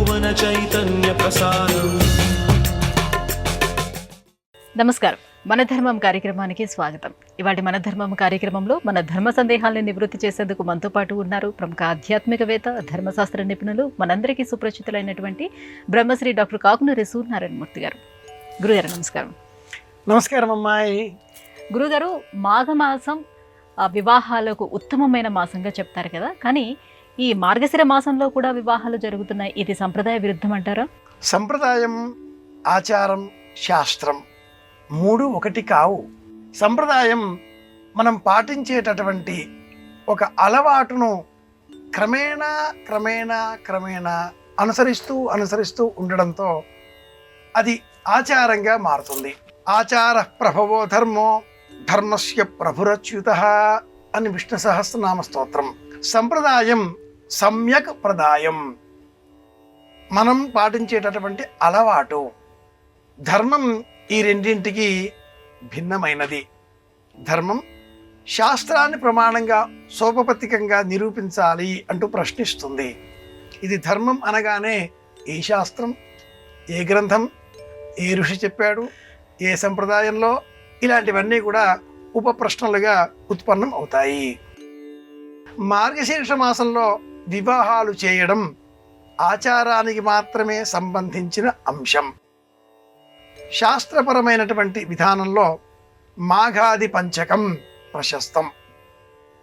భువన చైతన్య ప్రసారం. నమస్కారం. మన ధర్మం కార్యక్రమానికి స్వాగతం. ఇవాటి మన ధర్మం కార్యక్రమంలో మన ధర్మ సందేహాలను నివృత్తి చేసేందుకు మనతో పాటు ఉన్నారు ప్రముఖ ఆధ్యాత్మికవేత్త, ధర్మశాస్త్ర నిపుణులు, మనందరికీ సుపరిచితులైనటువంటి బ్రహ్మశ్రీ డాక్టర్ కాకునూరి సూర్యనారాయణమూర్తి గారు. గురుగారు నమస్కారం. నమస్కారం అమ్మాయి. గురుగారు, మాఘమాసం వివాహాలకు ఉత్తమమైన మాసంగా చెప్తారు కదా, కానీ ఈ మార్గశిర మాసంలో కూడా వివాహాలు జరుగుతున్నాయి. ఇది సంప్రదాయ విరుద్ధం అంటారా? సంప్రదాయం, ఆచారం, శాస్త్రం మూడు ఒకటి కావు. సంప్రదాయం మనం పాటించేటటువంటి ఒక అలవాటును క్రమేణా క్రమేణా క్రమేణా అనుసరిస్తూ ఉండడంతో అది ఆచారంగా మారుతుంది. ఆచార ప్రభవో ధర్మో ధర్మస్య ప్రభురచ్యుతః అని విష్ణు సహస్రనామ స్తోత్రం. సంప్రదాయం సమ్యక్ ప్రదాయం, మనం పాటించేటటువంటి అలవాటు. ధర్మం ఈ రెండింటికి భిన్నమైనది. ధర్మం శాస్త్రాన్ని ప్రమాణంగా సోపపతికంగా నిరూపించాలి అంటూ ప్రశ్నిస్తుంది. ఇది ధర్మం అనగానే ఏ శాస్త్రం, ఏ గ్రంథం, ఏ ఋషి చెప్పాడు, ఏ సంప్రదాయంలో, ఇలాంటివన్నీ కూడా ఉప ప్రశ్నలుగా ఉత్పన్నం అవుతాయి. మార్గశీర్ష మాసంలో వివాహాలు చేయడం ఆచారానికి మాత్రమే సంబంధించిన అంశం. శాస్త్రపరమైనటువంటి విధానంలో మాఘాది పంచకం ప్రశస్తం.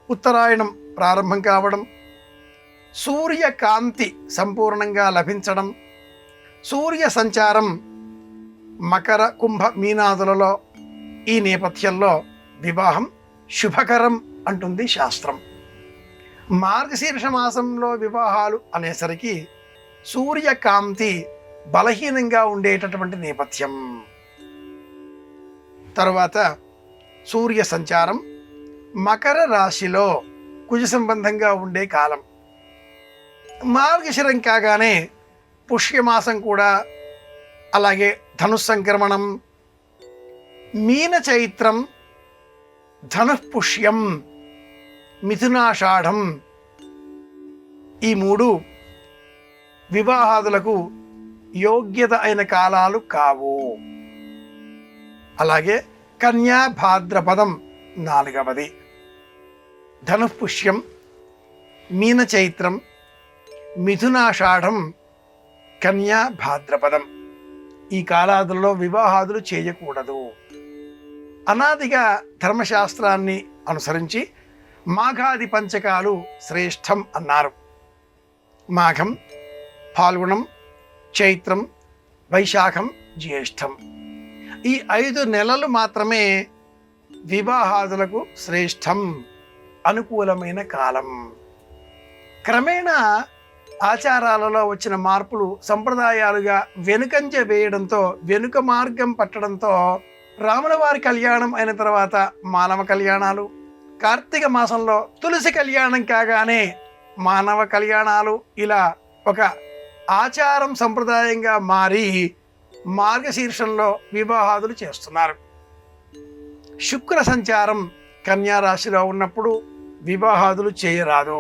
ఉత్తరాయణం ప్రారంభం కావడం, సూర్యకాంతి సంపూర్ణంగా లభించడం, సూర్య సంచారం మకర, కుంభ, మీనాదులలో, ఈ నేపథ్యంలో వివాహం శుభకరం అంటుంది శాస్త్రం. మార్గశీర్ష మాసంలో వివాహాలు అనేసరికి సూర్యకాంతి బలహీనంగా ఉండేటటువంటి నేపథ్యం. తరువాత సూర్య సంచారం మకర రాశిలో కుజ సంబంధంగా ఉండే కాలం. మార్గశిరం కాగానే పుష్యమాసం కూడా, అలాగే ధనుస్సంక్రమణం, మీన చైత్రం, ధనుఃపుష్యం, మిథునాషాఢం, ఈ మూడు వివాహాదులకు యోగ్యత అయిన కాలాలు కావు. అలాగే కన్యా భాద్రపదం నాలుగవది. ధనుఃపుష్యం, మీన చైత్రం, మిథునాషాఢం, కన్యా భాద్రపదం, ఈ కాలాదుల్లో వివాహాదులు చేయకూడదు. అనాదిగా ధర్మశాస్త్రాన్ని అనుసరించి మాఘాది పంచకాలు శ్రేష్టం అన్నారు. మాఘం, ఫాల్గుణం, చైత్రం, వైశాఖం, జ్యేష్ఠం, ఈ 5 నెలలు మాత్రమే వివాహాదులకు శ్రేష్టం, అనుకూలమైన కాలం. క్రమేణా ఆచారాలలో వచ్చిన మార్పులు సంప్రదాయాలుగా వెనుకంజ వేయడంతో, వెనుక మార్గం పట్టడంతో రాముల వారి కళ్యాణం అయిన తర్వాత మానవ కళ్యాణాలు, కార్తీక మాసంలో తులసి కళ్యాణం కాగానే మానవ కళ్యాణాలు, ఇలా ఒక ఆచారం సంప్రదాయంగా మారి మార్గశీర్షంలో వివాహాదులు చేస్తున్నారు. శుక్ర సంచారం కన్యా రాశిలో ఉన్నప్పుడు వివాహాదులు చేయరాదు.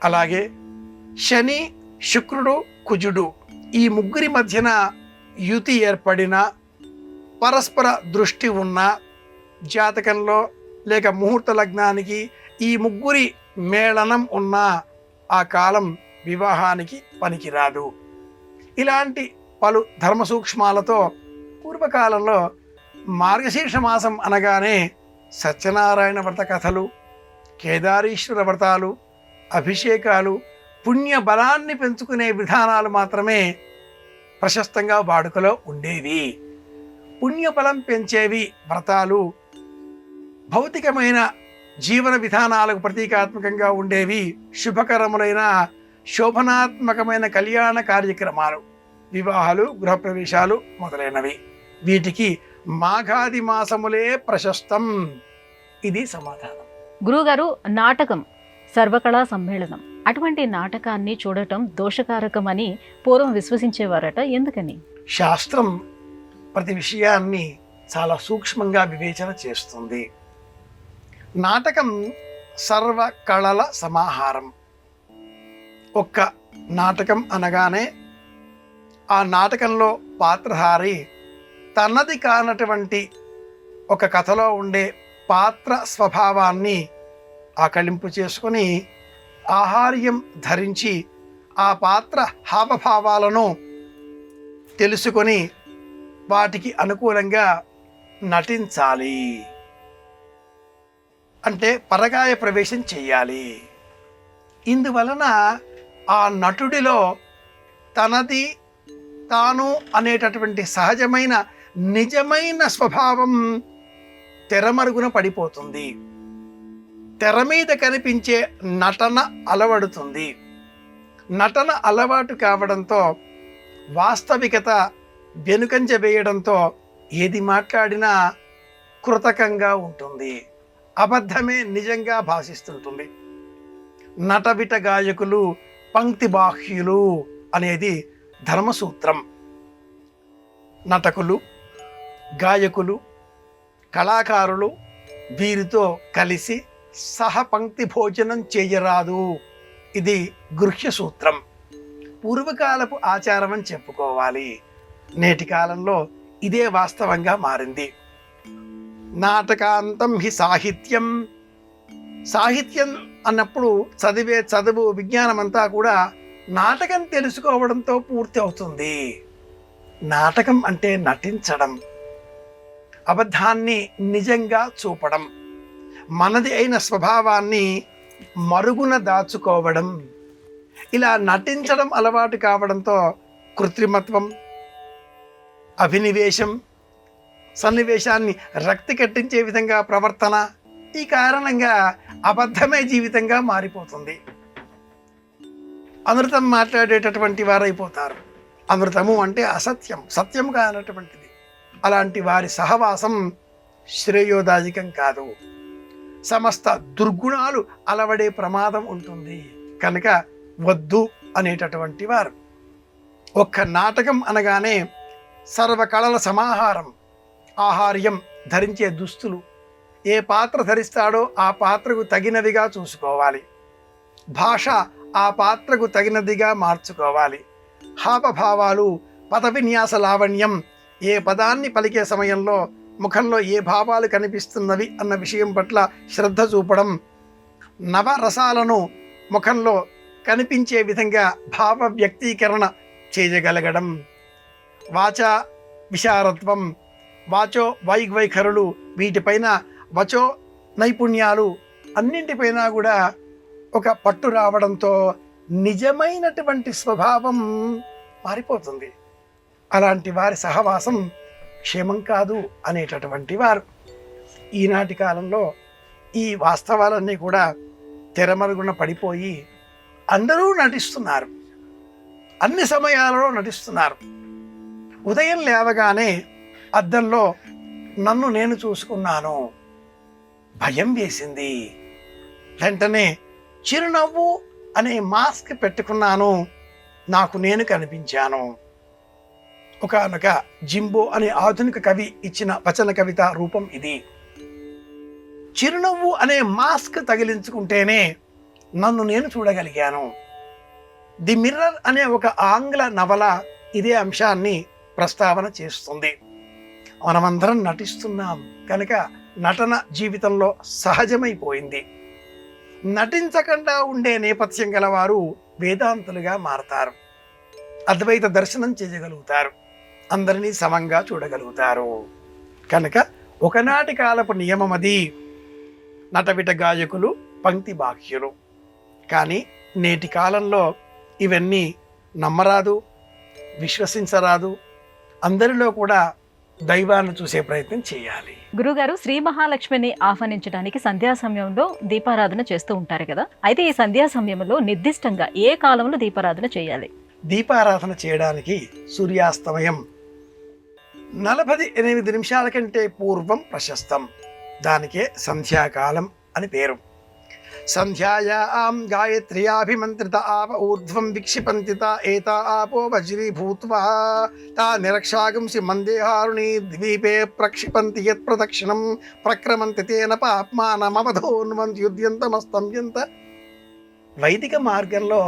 అలాగే శని, శుక్రుడు, కుజుడు, ఈ ముగ్గురి మధ్యన యుతి ఏర్పడిన, పరస్పర దృష్టి ఉన్న జాతకంలో లేక ముహూర్త లగ్నానికి ఈ ముగ్గురి మేళనం ఉన్న ఆ కాలం వివాహానికి పనికిరాదు. ఇలాంటి పలు ధర్మ సూక్ష్మాలతో పూర్వకాలంలో మార్గశీర్ష మాసం అనగానే సత్యనారాయణ వ్రత కథలు, కేదారీశ్వర వ్రతాలు, అభిషేకాలు, పుణ్య బలాన్ని పెంచుకునే విధానాలు మాత్రమే ప్రశస్తంగా వాడుకలో ఉండేవి. పుణ్యబలం పెంచేవి వ్రతాలు, భౌతికమైన జీవన విధానాలకు ప్రతీకాత్మకంగా ఉండేవి శుభకరములైన శోభనాత్మకమైన కళ్యాణ కార్యక్రమాలు, వివాహాలు, గృహప్రవేశాలు మొదలైనవి. వీటికి మాఘాది మాసములే ప్రశస్తం. ఇది సమాధానం. గురువుగారు, నాటకం సర్వకళా సమ్మేళనం, అటువంటి నాటకాన్ని చూడటం దోషకారకమని పూర్వం విశ్వసించేవారట. ఎందుకని? శాస్త్రం ప్రతి విషయాన్ని చాలా సూక్ష్మంగా వివేచన చేస్తుంది. నాటకం సర్వ కళల సమాహారం. ఒక్క నాటకం అనగానే ఆ నాటకంలో పాత్రధారి తనది కానటువంటి ఒక కథలో ఉండే పాత్ర స్వభావాన్ని ఆకళింపు చేసుకొని ఆహార్యం ధరించి ఆ పాత్ర హావభావాలను తెలుసుకొని వాటికి అనుకూలంగా నటించాలి. అంటే పరకాయ ప్రవేశం చెయ్యాలి. ఇందువలన ఆ నటుడిలో తనది తాను అనేటటువంటి సహజమైన నిజమైన స్వభావం తెరమరుగున పడిపోతుంది. తెర మీద కనిపించే నటన అలవడుతుంది. నటన అలవాటు కావడంతో వాస్తవికత వెనుకంజ వేయడంతో ఏది మాట్లాడినా కృతకంగా ఉంటుంది. అబద్ధమే నిజంగా భాషిస్తుంటుంది. నటవిట గాయకులు పంక్తి బాహ్యులు అనేది ధర్మసూత్రం. నటకులు, గాయకులు, కళాకారులు వీరితో కలిసి సహపంక్తి భోజనం చేయరాదు. ఇది గృహ్య సూత్రం. పూర్వకాలపు ఆచారం అని చెప్పుకోవాలి. నేటి కాలంలో ఇదే వాస్తవంగా మారింది. నాటకాంతం హి సాహిత్యం. సాహిత్యం అన్నప్పుడు చదివే చదువు విజ్ఞానం అంతా కూడా నాటకం తెలుసుకోవడంతో పూర్తి అవుతుంది. నాటకం అంటే నటించడం, అబద్ధాన్ని నిజంగా చూపడం, మనది అయిన స్వభావాన్ని మరుగున దాచుకోవడం. ఇలా నటించడం అలవాటు కావడంతో కృత్రిమత్వం, అభినివేశం, సన్నివేశాన్ని రక్తి కట్టించే విధంగా ప్రవర్తన, ఈ కారణంగా అబద్ధమే జీవితంగా మారిపోతుంది. అమృతం మాట్లాడేటటువంటి వారైపోతారు. అమృతము అంటే అసత్యం, సత్యం కానటువంటిది. అలాంటి వారి సహవాసం శ్రేయోదాయకం కాదు. సమస్త దుర్గుణాలు అలవడే ప్రమాదం ఉంటుంది. కనుక వద్దు అనేటటువంటి వారు. ఒక్క నాటకం అనగానే సర్వకళల సమాహారం. ఆహార్యం, ధరించే దుస్తులు, ఏ పాత్ర ధరిస్తాడో ఆ పాత్రకు తగినవిగా చూసుకోవాలి. భాష ఆ పాత్రకు తగినదిగా మార్చుకోవాలి. హావభావాలు, పద విన్యాస లావణ్యం, ఏ పదాన్ని పలికే సమయంలో ముఖంలో ఏ భావాలు కనిపిస్తున్నవి అన్న విషయం పట్ల శ్రద్ధ చూపడం, నవరసాలను ముఖంలో కనిపించే విధంగా భావ వ్యక్తీకరణ చేయగలగడం, వాచా విశారత్వం, వాచో వైఖరులు, వీటిపైన వచో నైపుణ్యాలు అన్నింటిపైన కూడా ఒక పట్టు రావడంతో నిజమైనటువంటి స్వభావం మారిపోతుంది. అలాంటి వారి సహవాసం క్షేమం కాదు అనేటటువంటి వారు. ఈనాటి కాలంలో ఈ వాస్తవాలన్నీ కూడా తెరమరుగున పడిపోయి అందరూ నటిస్తున్నారు. అన్ని సమయాలలో నటిస్తున్నారు. ఉదయం లేవగానే అద్దంలో నన్ను నేను చూసుకున్నాను, భయం వేసింది, వెంటనే చిరునవ్వు అనే మాస్క్ పెట్టుకున్నాను, నాకు నేను కనిపించాను. ఒకానొక జింబో అనే ఆధునిక కవి ఇచ్చిన వచన కవిత రూపం ఇది. చిరునవ్వు అనే మాస్క్ తగిలించుకుంటేనే నన్ను నేను చూడగలిగాను. ది మిర్రర్ అనే ఒక ఆంగ్ల నవల ఇదే అంశాన్ని ప్రస్తావన చేస్తుంది. మనమందరం నటిస్తున్నాం కనుక నటన జీవితంలో సహజమైపోయింది. నటించకుండా ఉండే నేపథ్యం గలవారు వేదాంతులుగా మారతారు. అద్వైత దర్శనం చేయగలుగుతారు. అందరినీ సమంగా చూడగలుగుతారు. కనుక ఒకనాటి కాలపు నియమం అది. నటవిట గాయకులు పంక్తి బాహ్యులు. కానీ నేటి కాలంలో ఇవన్నీ నమ్మరాదు, విశ్వసించరాదు. అందరిలో కూడా దైవాన్ని చూసే ప్రయత్నం చేయాలి. గురుగారు, శ్రీ మహాలక్ష్మిని ఆహ్వానించడానికి సంధ్యా సమయంలో దీపారాధన చేస్తూ ఉంటారు కదా, అయితే ఈ సంధ్యా సమయంలో నిర్దిష్టంగా ఏ కాలంలో దీపారాధన చేయాలి? దీపారాధన చేయడానికి సూర్యాస్తమయం 48 నిమిషాల కంటే పూర్వం ప్రశస్తం. దానికే సంధ్యాకాలం అని పేరు. సంధ్యాయాం గాయత్ర్యాభిమంత్రిత ఆప ఊర్ధ్వం విక్షిపంతిత ఏతా ఆపో వజ్రీభూత్వా తా నిరక్షాగంసి మందేహారుణి ద్వీపే ప్రక్షిపంతి యత్ ప్రదక్షిణం ప్రక్రమంతి తేన పాప్మానమవధోన్వంతి యుధ్యంతమస్తంభ్యంత. వైదిక మార్గంలో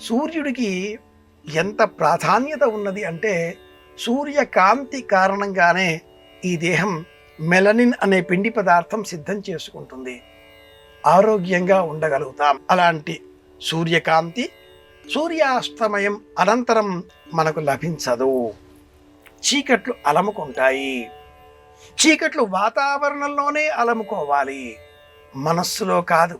సూర్యుడికి ఎంత ప్రాధాన్యత ఉన్నది అంటే సూర్యకాంతి కారణంగానే ఈ దేహం మెలనిన్ అనే పిండి పదార్థం సిద్ధం చేసుకుంటుంది, ఆరోగ్యంగా ఉండగలుగుతాం. అలాంటి సూర్యకాంతి సూర్యాస్తమయం అనంతరం మనకు లభించదు. చీకట్లు అలముకుంటాయి. చీకట్లు వాతావరణంలోనే అలముకోవాలి, మనస్సులో కాదు.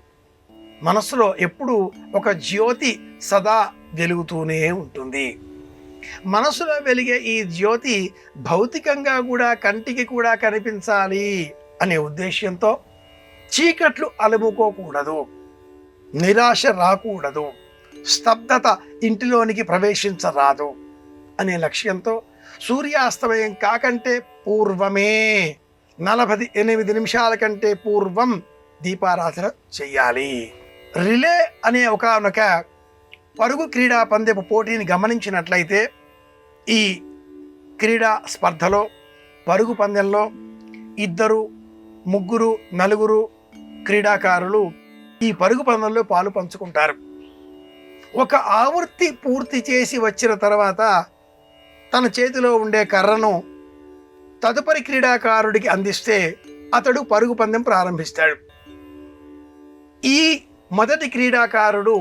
మనస్సులో ఎప్పుడు ఒక జ్యోతి సదా వెలుగుతూనే ఉంటుంది. మనసులో వెలిగే ఈ జ్యోతి భౌతికంగా కూడా కంటికి కూడా కనిపించాలి అనే ఉద్దేశ్యంతో చీకట్లు అలుముకోకూడదు, నిరాశ రాకూడదు, స్తబ్దత ఇంటిలోనికి ప్రవేశించరాదు అనే లక్ష్యంతో సూర్యాస్తమయం కాకంటే పూర్వమే 48 నిమిషాల కంటే పూర్వం దీపారాధన చెయ్యాలి. రిలే అనే ఒకనొక పరుగు క్రీడా పందెపు పోటీని గమనించినట్లయితే ఈ క్రీడా స్పర్ధలో పరుగు పందెంలో 2, 3, 4 క్రీడాకారులు ఈ పరుగు పందెంలో పాలు పంచుకుంటారు. ఒక ఆవృత్తి పూర్తి చేసి వచ్చిన తర్వాత తన చేతిలో ఉండే కర్రను తదుపరి క్రీడాకారుడికి అందిస్తే అతడు పరుగు పందెం ప్రారంభిస్తాడు. ఈ మొదటి క్రీడాకారుడు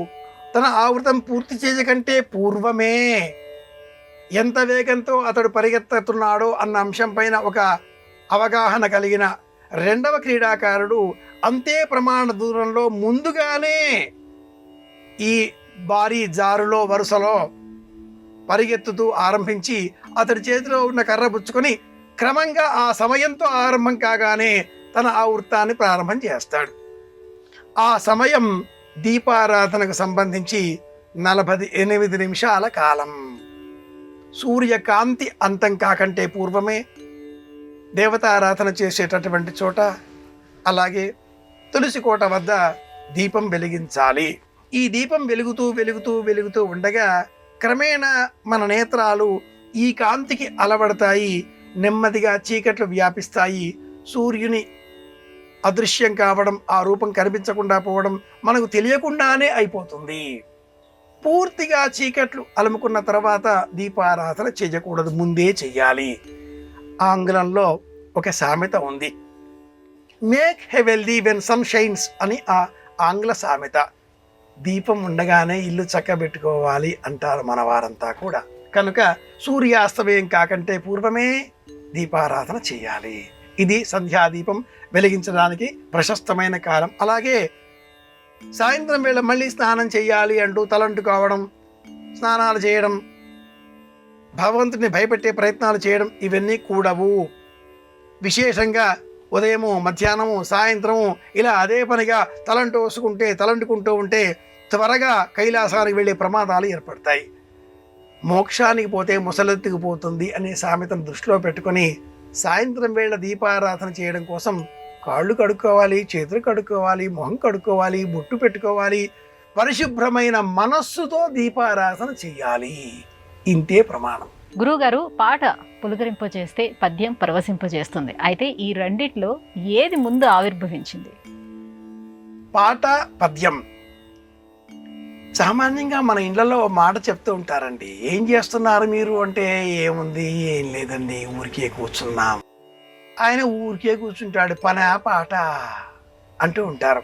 తన ఆవృతం పూర్తి చేయకంటే పూర్వమే ఎంత వేగంతో అతడు పరిగెత్తుతున్నాడో అన్న అంశం పైన ఒక అవగాహన కలిగిన రెండవ క్రీడాకారుడు అంతే ప్రమాణ దూరంలో ముందుగానే ఈ భారీ జారులో వరుసలో పరిగెత్తుతూ ఆరంభించి అతడి చేతిలో ఉన్న కర్ర పుచ్చుకొని క్రమంగా ఆ సమయంతో ఆరంభం కాగానే తన ఆవృత్తాన్ని ప్రారంభం చేస్తాడు. ఆ సమయం దీపారాధనకు సంబంధించి 48 నిమిషాల కాలం. సూర్యకాంతి అంతం కాకంటే పూర్వమే దేవతారాధన చేసేటటువంటి చోట, అలాగే తులసి కోట వద్ద దీపం వెలిగించాలి. ఈ దీపం వెలుగుతూ వెలుగుతూ వెలుగుతూ ఉండగా క్రమేణా మన నేత్రాలు ఈ కాంతికి అలవడతాయి, నెమ్మదిగా చీకట్లు వ్యాపిస్తాయి, సూర్యుని అదృశ్యం కావడం, ఆ రూపం కనిపించకుండా పోవడం మనకు తెలియకుండానే అయిపోతుంది. పూర్తిగా చీకట్లు అలుముకున్న తర్వాత దీపారాధన చేయకూడదు, ముందే చెయ్యాలి. ఆంగ్లంలో ఒక సామెత ఉంది, make hay while the when sun shines అని ఆ ఆంగ్ల సామెత. దీపం ఉండగానే ఇల్లు చక్కబెట్టుకోవాలి అంటారు మన వారంతా కూడా. కనుక సూర్యాస్తమయం కాకంటే పూర్వమే దీపారాధన చేయాలి. ఇది సంధ్యాదీపం వెలిగించడానికి ప్రశస్తమైన కాలం. అలాగే సాయంత్రం వేళ మళ్ళీ స్నానం చేయాలి అంటూ తలంటుకోవడం, స్నానాలు చేయడం, భగవంతుని భయపెట్టే ప్రయత్నాలు చేయడం ఇవన్నీ కూడవు. విశేషంగా ఉదయము, మధ్యాహ్నము, సాయంత్రము ఇలా అదే పనిగా తలంటుకుంటూ ఉంటే త్వరగా కైలాసానికి వెళ్ళే ప్రమాదాలు ఏర్పడతాయి. మోక్షానికి పోతే ముసలెత్తుకు పోతుంది అనే సామెతను దృష్టిలో పెట్టుకొని సాయంత్రం వేళ దీపారాధన చేయడం కోసం కాళ్ళు కడుక్కోవాలి, చేతులు కడుక్కోవాలి, మొహం కడుక్కోవాలి, బొట్టు పెట్టుకోవాలి, పరిశుభ్రమైన మనస్సుతో దీపారాధన చెయ్యాలి. ఇంతే ప్రమాణం. గురువుగారు, పాట పులకరింపజేస్తే పద్యం పరవశింపజేస్తుంది. అయితే ఈ రెండిట్లో ఏది ముందు ఆవిర్భవించింది? పాట, పద్యం. సామాన్యంగా మన ఇళ్లలో మాట చెప్తూ ఉంటారండి, ఏం చేస్తున్నారు మీరు అంటే ఏముంది, ఏం లేదండి, ఊరికే కూర్చున్నాం. ఆయన ఊరికే కూర్చుంటాడు, పనా పాట అంటూ ఉంటారు.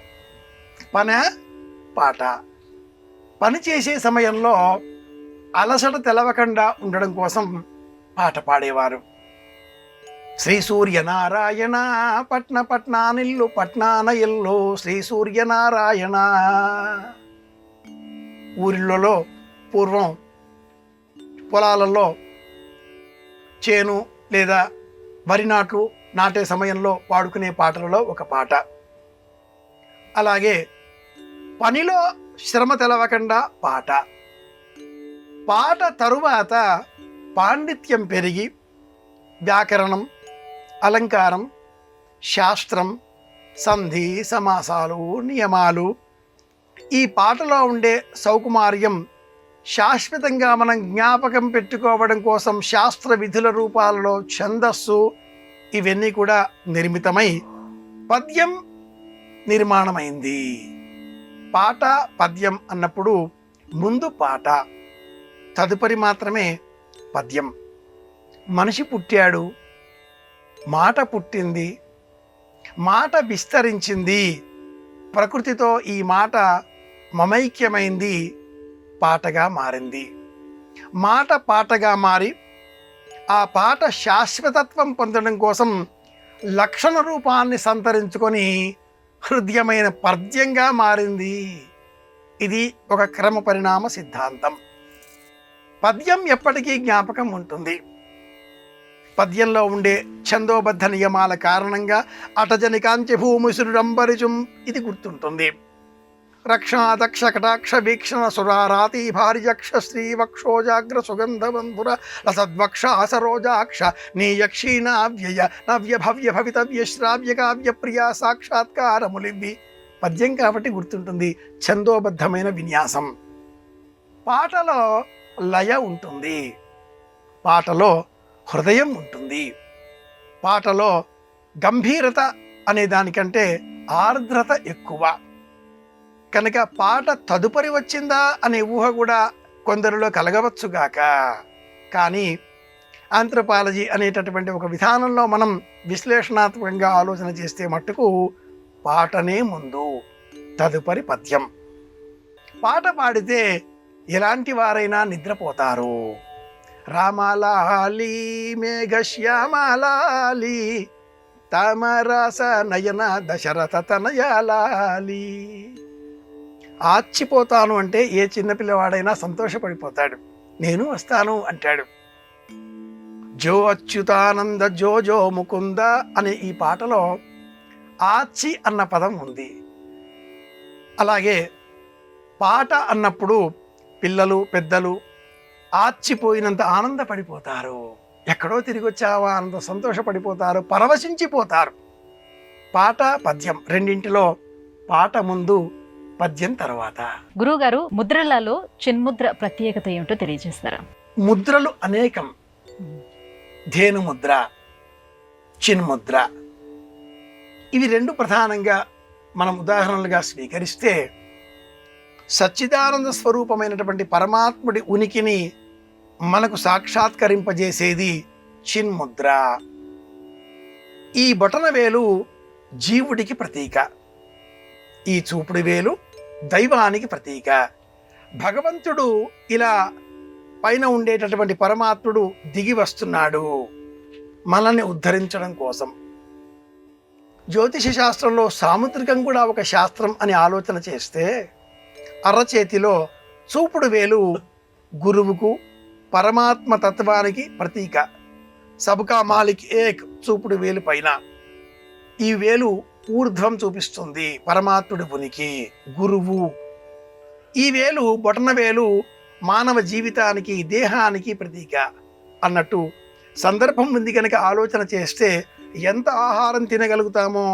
పన పాట. పని చేసే సమయంలో అలసట తెలవకుండా ఉండడం కోసం పాట పాడేవారు. శ్రీ సూర్యనారాయణ పట్నానిల్లు పట్నాన ఇల్లు శ్రీ సూర్యనారాయణ. ఊరిళ్ళలో పూర్వం పొలాలలో చేను లేదా వరి నాట్లు నాటే సమయంలో పాడుకునే పాటలలో ఒక పాట. అలాగే పనిలో శ్రమ తెలవకుండా పాట. పాట తరువాత పాండిత్యం పెరిగి వ్యాకరణం, అలంకారం, శాస్త్రం, సంధి, సమాసాలు, నియమాలు, ఈ పాటలో ఉండే సౌకుమార్యం శాశ్వతంగా మనం జ్ఞాపకం పెట్టుకోవడం కోసం శాస్త్ర విధుల రూపాలలో ఛందస్సు ఇవన్నీ కూడా నిర్మితమై పద్యం నిర్మాణమైంది. పాట, పద్యం అన్నప్పుడు ముందు పాట, తదుపరి మాత్రమే పద్యం. మనిషి పుట్టాడు, మాట పుట్టింది, మాట విస్తరించింది, ప్రకృతితో ఈ మాట మమైక్యమైంది, పాటగా మారింది. మాట పాటగా మారి ఆ పాట శాశ్వతత్వం పొందడం కోసం లక్షణ రూపాన్ని సంతరించుకొని హృదయమైన పద్యంగా మారింది. ఇది ఒక క్రమ పరిణామ సిద్ధాంతం. పద్యం ఎప్పటికీ జ్ఞాపకం ఉంటుంది. పద్యంలో ఉండే ఛందోబద్ధ నియమాల కారణంగా అటజని కాంచి భూమిసురుడంబరిజుం ఇది గుర్తుంటుంది. రక్షణాదక్ష కటాక్ష వీక్షణ సురారాతి భార్యక్ష శ్రీవక్షోజాగ్ర సుగంధబంధుర రసద్వక్ష సరోజాక్ష నీయక్షీణావ్యయ నవ్య భవ్య భవితవ్య శ్రావ్య కావ్య ప్రియా సాక్షాత్కారములివ్వి. పద్యం కాబట్టి గుర్తుంటుంది. ఛందోబద్ధమైన విన్యాసం. పాటలో లయ ఉంటుంది, పాటలో హృదయం ఉంటుంది, పాటలో గంభీరత అనే దానికంటే ఆర్ద్రత ఎక్కువ. కనుక పాట తదుపరి వచ్చిందా అనే ఊహ కూడా కొందరిలో కలగవచ్చుగాక. కానీ ఆంథ్రోపాలజీ అనేటటువంటి ఒక విధానంలో మనం విశ్లేషణాత్మకంగా ఆలోచన చేస్తే మట్టుకు పాటనే ముందు, తదుపరి పద్యం. పాట పాడితే ఎలాంటి వారైనా నిద్రపోతారు. రామలాలి మేఘశ్యామలాలి తమరస నయన దశరథ తనయాలాలి. ఆచ్చిపోతాను అంటే ఏ చిన్నపిల్లవాడైనా సంతోషపడిపోతాడు. నేను వస్తాను అంటాడు. జో అచ్యుతానంద జో జో ముకుంద అనే ఈ పాటలో ఆచి అన్న పదం ఉంది. అలాగే పాట అన్నప్పుడు పిల్లలు పెద్దలు ఆచిపోయినంత ఆనందపడిపోతారు. ఎక్కడో తిరిగి వచ్చావా అంత సంతోషపడిపోతారు, పరవశించిపోతారు. పాట పద్యం రెండింటిలో పాట ముందు, పద్యం తర్వాత. గురువుగారు, ముద్రలలో చిన్ముద్ర ప్రత్యేకత ఏమిటో తెలియజేస్తారా? ముద్రలు అనేకం. ధేను ముద్ర, చిన్ముద్ర, ఇవి రెండు ప్రధానంగా మనం ఉదాహరణలుగా స్వీకరిస్తే సచ్చిదానంద స్వరూపమైనటువంటి పరమాత్ముడి ఉనికిని మనకు సాక్షాత్కరింపజేసేది చిన్ముద్ర. ఈ బొటన వేలు జీవుడికి ప్రతీక, ఈ చూపుడు వేలు దైవానికి ప్రతీక. భగవంతుడు ఇలా పైన ఉండేటటువంటి పరమాత్ముడు దిగి వస్తున్నాడు మనల్ని ఉద్ధరించడం కోసం. జ్యోతిష శాస్త్రంలో సాముద్రికం కూడా ఒక శాస్త్రం అని ఆలోచన చేస్తే అరచేతిలో చూపుడు వేలు గురువుకు పరమాత్మ తత్వానికి ప్రతీక. సబ్కా మాలిక్ ఏక్ చూపుడు వేలు పైన ఈ వేలు ఊర్ధ్వం చూపిస్తుంది పరమాత్ముడి ఉనికి, గురువు. ఈ వేలు బొటన వేలు మానవ జీవితానికి దేహానికి ప్రతీక అన్నట్టు సందర్భం ఉంది కనుక ఆలోచన చేస్తే ఎంత ఆహారం తినగలుగుతామో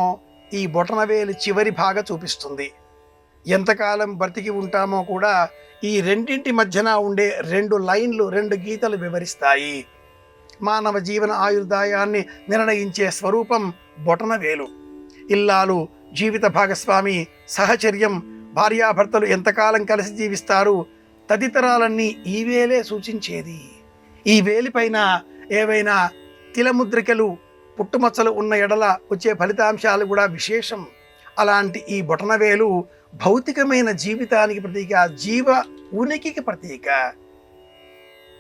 ఈ బొటన వేలు చివరి భాగ చూపిస్తుంది. ఎంతకాలం బ్రతికి ఉంటామో కూడా ఈ రెండింటి మధ్యన ఉండే రెండు లైన్లు, రెండు గీతలు వివరిస్తాయి. మానవ జీవన ఆయుర్దాయాన్ని నిర్ణయించే స్వరూపం బొటన వేలు. ఇల్లాలు, జీవిత భాగస్వామి, సహచర్యం, భార్యాభర్తలు ఎంతకాలం కలిసి జీవిస్తారు తదితరాలన్నీ ఈ వేలే సూచించేది. ఈ వేలిపైన ఏవైనా తిలముద్రికలు, పుట్టుమచ్చలు ఉన్న ఎడల వచ్చే ఫలితాంశాలు కూడా విశేషం. అలాంటి ఈ బొటనవేలు భౌతికమైన జీవితానికి ప్రతీక, జీవ ఉనికికి ప్రతీక.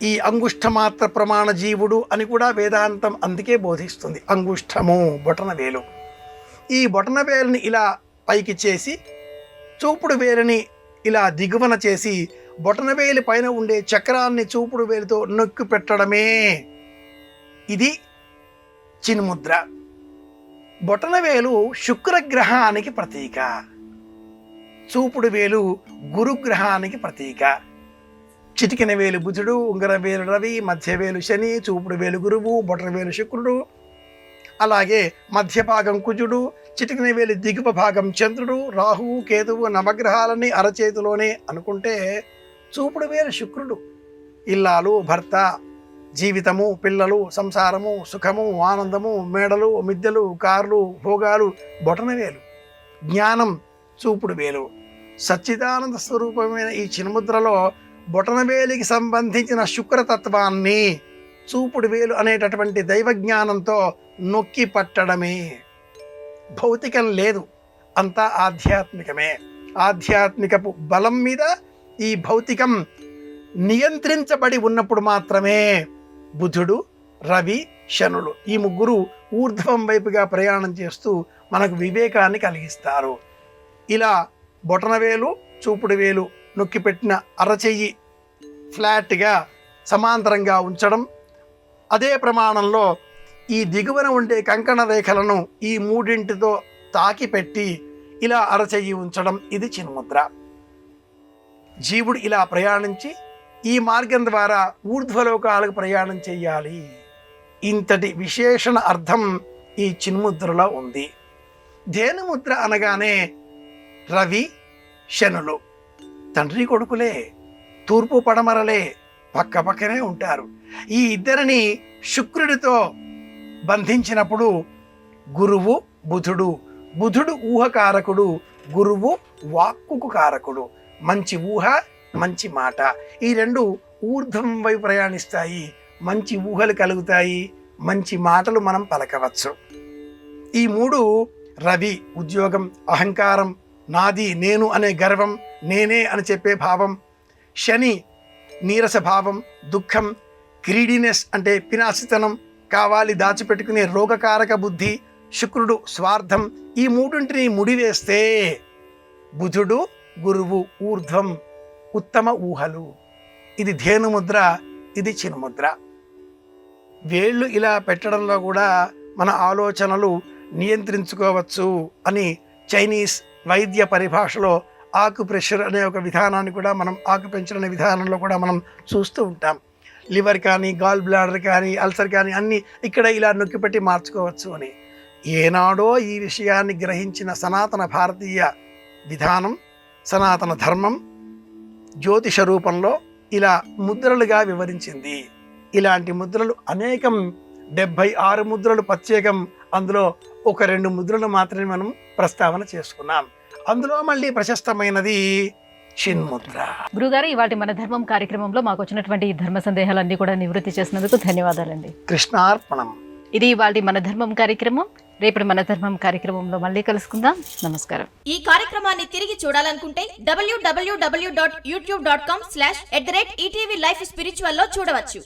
ఈ అంగుష్ఠమాత్ర ప్రమాణ జీవుడు అని కూడా వేదాంతం అందుకే బోధిస్తుంది. అంగుష్ఠము బొటనవేలు. ఈ బొటనవేలుని ఇలా పైకి చేసి చూపుడు వేలుని ఇలా దిగువన చేసి బొటనవేలు పైన ఉండే చక్రాన్ని చూపుడు వేలుతో నొక్కి పెట్టడమే ఇది చిన్ముద్ర. బొటనవేలు శుక్రగ్రహానికి ప్రతీక, చూపుడు వేలు గురుగ్రహానికి ప్రతీక. చిటికిన వేలు బుధుడు, ఉంగరం వేలు రవి, మధ్య వేలు శని, చూపుడు వేలు గురువు, బొటన వేలు శుక్రుడు. అలాగే మధ్య భాగం కుజుడు, చిటికిన వేలు దిగువ భాగం చంద్రుడు, రాహువు, కేతువు, నవగ్రహాలన్నీ అరచేతిలోనే అనుకుంటే చూపుడు వేలు శుక్రుడు. ఇల్లాలు, భర్త, జీవితము, పిల్లలు, సంసారము, సుఖము, ఆనందము, మేడలు, మిద్దెలు, కార్లు, భోగాలు బొటన వేలు. జ్ఞానం చూపుడు వేలు. సచ్చిదానంద స్వరూపమైన ఈ చిన్ముద్రలో బొటనవేలికి సంబంధించిన శుక్రతత్వాన్ని చూపుడు వేలు అనేటటువంటి దైవ జ్ఞానంతో నొక్కి పట్టడమే. భౌతికం లేదు, అంతా ఆధ్యాత్మికమే. ఆధ్యాత్మికపు బలం మీద ఈ భౌతికం నియంత్రించబడి ఉన్నప్పుడు మాత్రమే బుధుడు, రవి, శనులు ఈ ముగ్గురు ఊర్ధ్వం వైపుగా ప్రయాణం చేస్తూ మనకు వివేకాన్ని కలిగిస్తారు. ఇలా బొటనవేలు, చూపుడు వేలు నొక్కిపెట్టిన అరచెయ్యి ఫ్లాట్గా సమాంతరంగా ఉంచడం, అదే ప్రమాణంలో ఈ దిగువన ఉండే కంకణ రేఖలను ఈ మూడింటితో తాకిపెట్టి ఇలా అరచెయ్యి ఉంచడం, ఇది చిన్ముద్ర. జీవుడు ఇలా ప్రయాణించి ఈ మార్గం ద్వారా ఊర్ధ్వలోకాలకు ప్రయాణం చెయ్యాలి. ఇంతటి విశేషణ అర్థం ఈ చిన్ముద్రలో ఉంది. ధేనుముద్ర అనగానే రవి, శనులు తండ్రి కొడుకులే, తూర్పు పడమరలే, పక్క పక్కనే ఉంటారు. ఈ ఇద్దరిని శుక్రుడితో బంధించినప్పుడు గురువు బుధుడు, బుధుడు ఊహకారకుడు, గురువు వాక్కుకు కారకుడు. మంచి ఊహ, మంచి మాట, ఈ రెండు ఊర్ధ్వం వైపు ప్రయాణిస్తాయి. మంచి ఊహలు కలుగుతాయి, మంచి మాటలు మనం పలకవచ్చు. ఈ మూడు రవి ఉద్యోగం, అహంకారం, నాది నేను అనే గర్వం, నేనే అని చెప్పే భావం. శని నీరస భావం, దుఃఖం, గ్రీడీనెస్ అంటే పినాసితనం, కావాలి దాచిపెట్టుకునే రోగకారక బుద్ధి. శుక్రుడు స్వార్థం. ఈ మూడింటిని ముడివేస్తే బుధుడు, గురువు ఊర్ధ్వం, ఉత్తమ ఊహలు. ఇది ధేనుముద్ర, ఇది చిన్ముద్ర. వేళ్ళు ఇలా పెట్టడంలో కూడా మన ఆలోచనలు నియంత్రించుకోవచ్చు అని చైనీస్ వైద్య పరిభాషలో ఆకుప్రెషర్ అనే ఒక విధానాన్ని కూడా మనం, ఆకుపెంచర్ అనే విధానంలో కూడా మనం చూస్తూ ఉంటాం. లివర్ కానీ, గాల్ బ్లాడర్ కానీ, అల్సర్ కానీ అన్నీ ఇక్కడ ఇలా నొక్కిపెట్టి మార్చుకోవచ్చు అని. ఏనాడో ఈ విషయాన్ని గ్రహించిన సనాతన భారతీయ విధానం, సనాతన ధర్మం జ్యోతిష రూపంలో ఇలా ముద్రలుగా వివరించింది. ఇలాంటి ముద్రలు అనేకం, 76 ముద్రలు ప్రత్యేకం. అందులో ఒక 2 ముద్రలు మాత్రమే మనం ప్రస్తావన చేసుకున్నాం. అందులో మళ్ళీ ప్రశస్తమైనది చిన్ముద్ర. గురుగారు, ఇవాటి మన ధర్మం కార్యక్రమంలో మాకు వచ్చినటువంటి ఈ ధర్మ సందేహాలన్నీ కూడా నివృత్తి చేసినందుకు ధన్యవాదాలండి. కృష్ణార్పణం. ఇది ఇవాటి మన ధర్మం కార్యక్రమం. రేపటి మన ధర్మం కార్యక్రమంలో మళ్ళీ కలుసుకుందాం. నమస్కారం. ఈ కార్యక్రమాన్ని తిరిగి చూడాలనుకుంటే www.youtube.com/@ETV Life Spiritual లో చూడవచ్చు.